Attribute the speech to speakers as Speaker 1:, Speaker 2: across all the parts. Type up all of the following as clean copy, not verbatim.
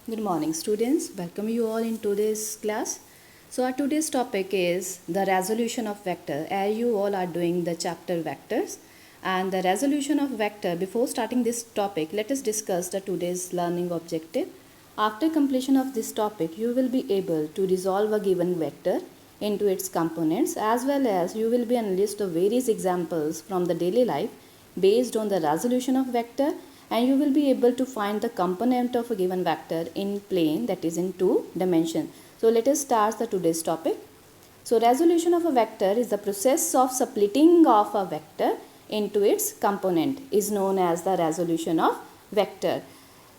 Speaker 1: Good morning, students. Welcome you all in today's class. So our today's topic is the resolution of vector. As you all are doing the chapter vectors and the resolution of vector. Before starting this topic, let us discuss the today's learning objective. After completion of this topic, you will be able to resolve a given vector into its components, as well as you will be on a list of various examples from the daily life based on the resolution of vector, and you will be able to find the component of a given vector in plane, that is in two dimension. So let us start the today's topic. So resolution of a vector is the process of splitting of a vector into its component is known as the resolution of vector.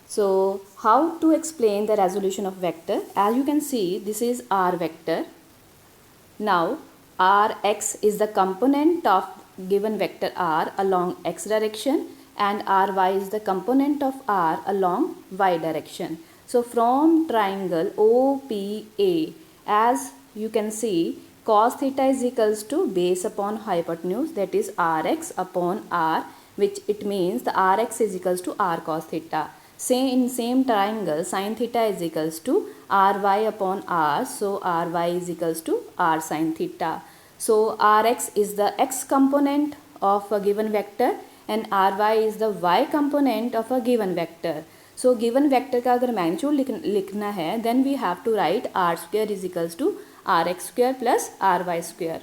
Speaker 1: So how to explain the resolution of vector? As you can see, this is R vector. Now Rx is the component of given vector R along x direction, and Ry is the component of R along y direction. So from triangle OPA, as you can see, cos theta is equals to base upon hypotenuse, that is Rx upon R, which it means the Rx is equals to R cos theta. Same triangle, sin theta is equals to Ry upon R, so Ry is equals to R sin theta. So Rx is the x component of a given vector and Ry is the y component of a given vector. So given vector का अगर magnitude लिखना है, then we have to write r square is equals to rx square plus ry square.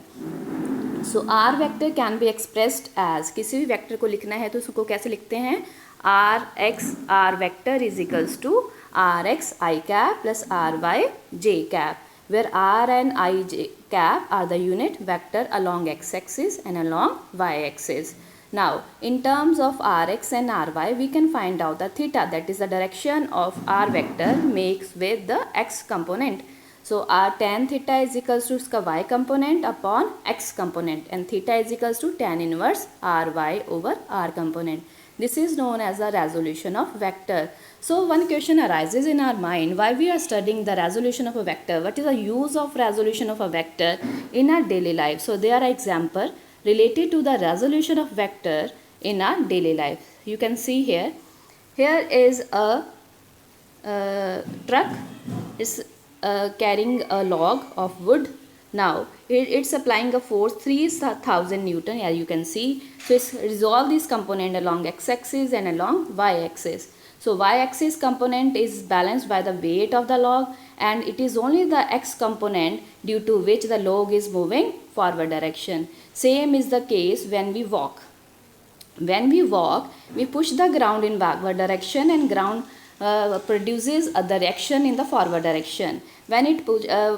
Speaker 1: So r vector can be expressed as, किसी भी vector को लिखना है तो उसको कैसे लिखते हैं, r vector is equals to rx I cap plus ry j cap, where r and I j cap are the unit vector along x-axis and along y-axis. Now, in terms of rx and ry, we can find out the theta, that is the direction of r vector makes with the x component. So, r tan theta is equals to इसका y component upon x component, and theta is equals to tan inverse ry over r component. This is known as the resolution of vector. So one question arises in our mind, why we are studying the resolution of a vector? What is the use of resolution of a vector in our daily life? So there are examples related to the resolution of vector in our daily life. You can see here. Here is a truck. It's carrying a log of wood. Now it's applying a force 3000 Newton, as you can see. So it's resolve this component along x-axis and along y-axis. So y-axis component is balanced by the weight of the log, and it is only the x component due to which the log is moving forward direction. Same is the case when we walk. When we walk, we push the ground in backward direction, and ground produces a direction in the forward direction. When it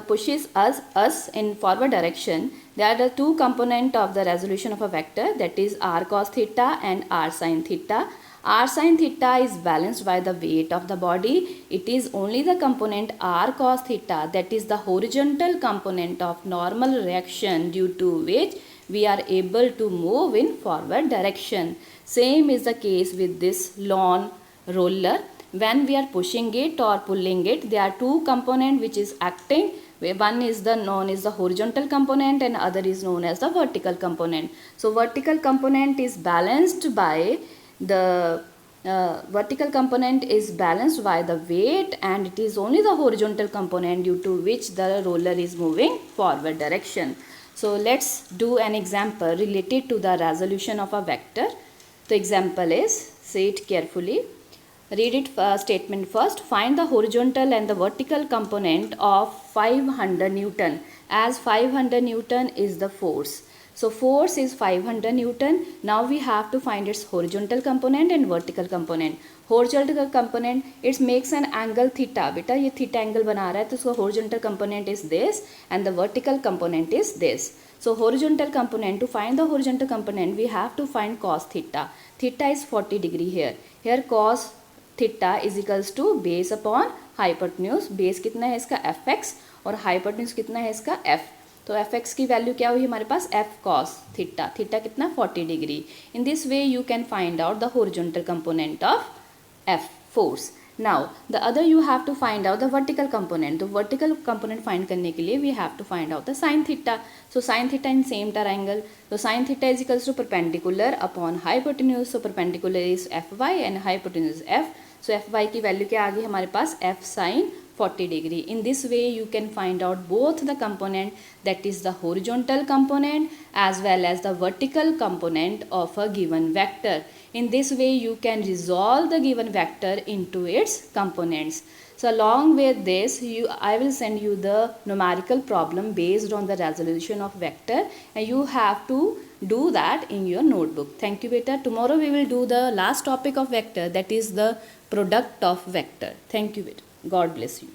Speaker 1: pushes us in forward direction, there are the two components of the resolution of a vector, that is r cos theta and r sin theta. R sin theta is balanced by the weight of the body. It is only the component r cos theta, that is the horizontal component of normal reaction, due to which we are able to move in forward direction. Same is the case with this lawn roller. When we are pushing it or pulling it, there are two components which is acting. One is known as the horizontal component and other is known as the vertical component. So vertical component is balanced by the weight, and it is only the horizontal component due to which the roller is moving forward direction. So let's do an example related to the resolution of a vector. The example is, say it carefully. Read it statement first. Find the horizontal and the vertical component of 500 Newton, as 500 Newton is the force. So force is 500 Newton. Now we have to find its horizontal component and vertical component. Horizontal component, it makes an angle theta. बेटा ये theta angle बना रहा है, तो उसका horizontal component is this and the vertical component is this. So horizontal component, to find the horizontal component, we have to find cos theta. Theta is 40 degree here. Here cos theta is equals to base upon hypotenuse. Base कितना है इसका fx और hypotenuse कितना है इसका f. तो fx की value क्या हुई हमारे पास, f cos theta. थीटा कितना, 40 degree. In this way you can find out the horizontal component of f force. Now the other you have to find out the vertical component. तो vertical component find करने के लिए we have to find out the sin theta. So sin theta in same triangle. So sin theta is equals to perpendicular upon hypotenuse. So perpendicular is fy and hypotenuse is f. So F Y की value क्या आ गई हमारे पास, F sine 40 degree. In this way you can find out both the component, that is the horizontal component as well as the vertical component of a given vector. In this way you can resolve the given vector into its components. So along with this I will send you the numerical problem based on the resolution of vector, and you have to do that in your notebook. Thank you beta. Tomorrow we will do the last topic of vector, that is the product of vector. Thank you beta. God bless you.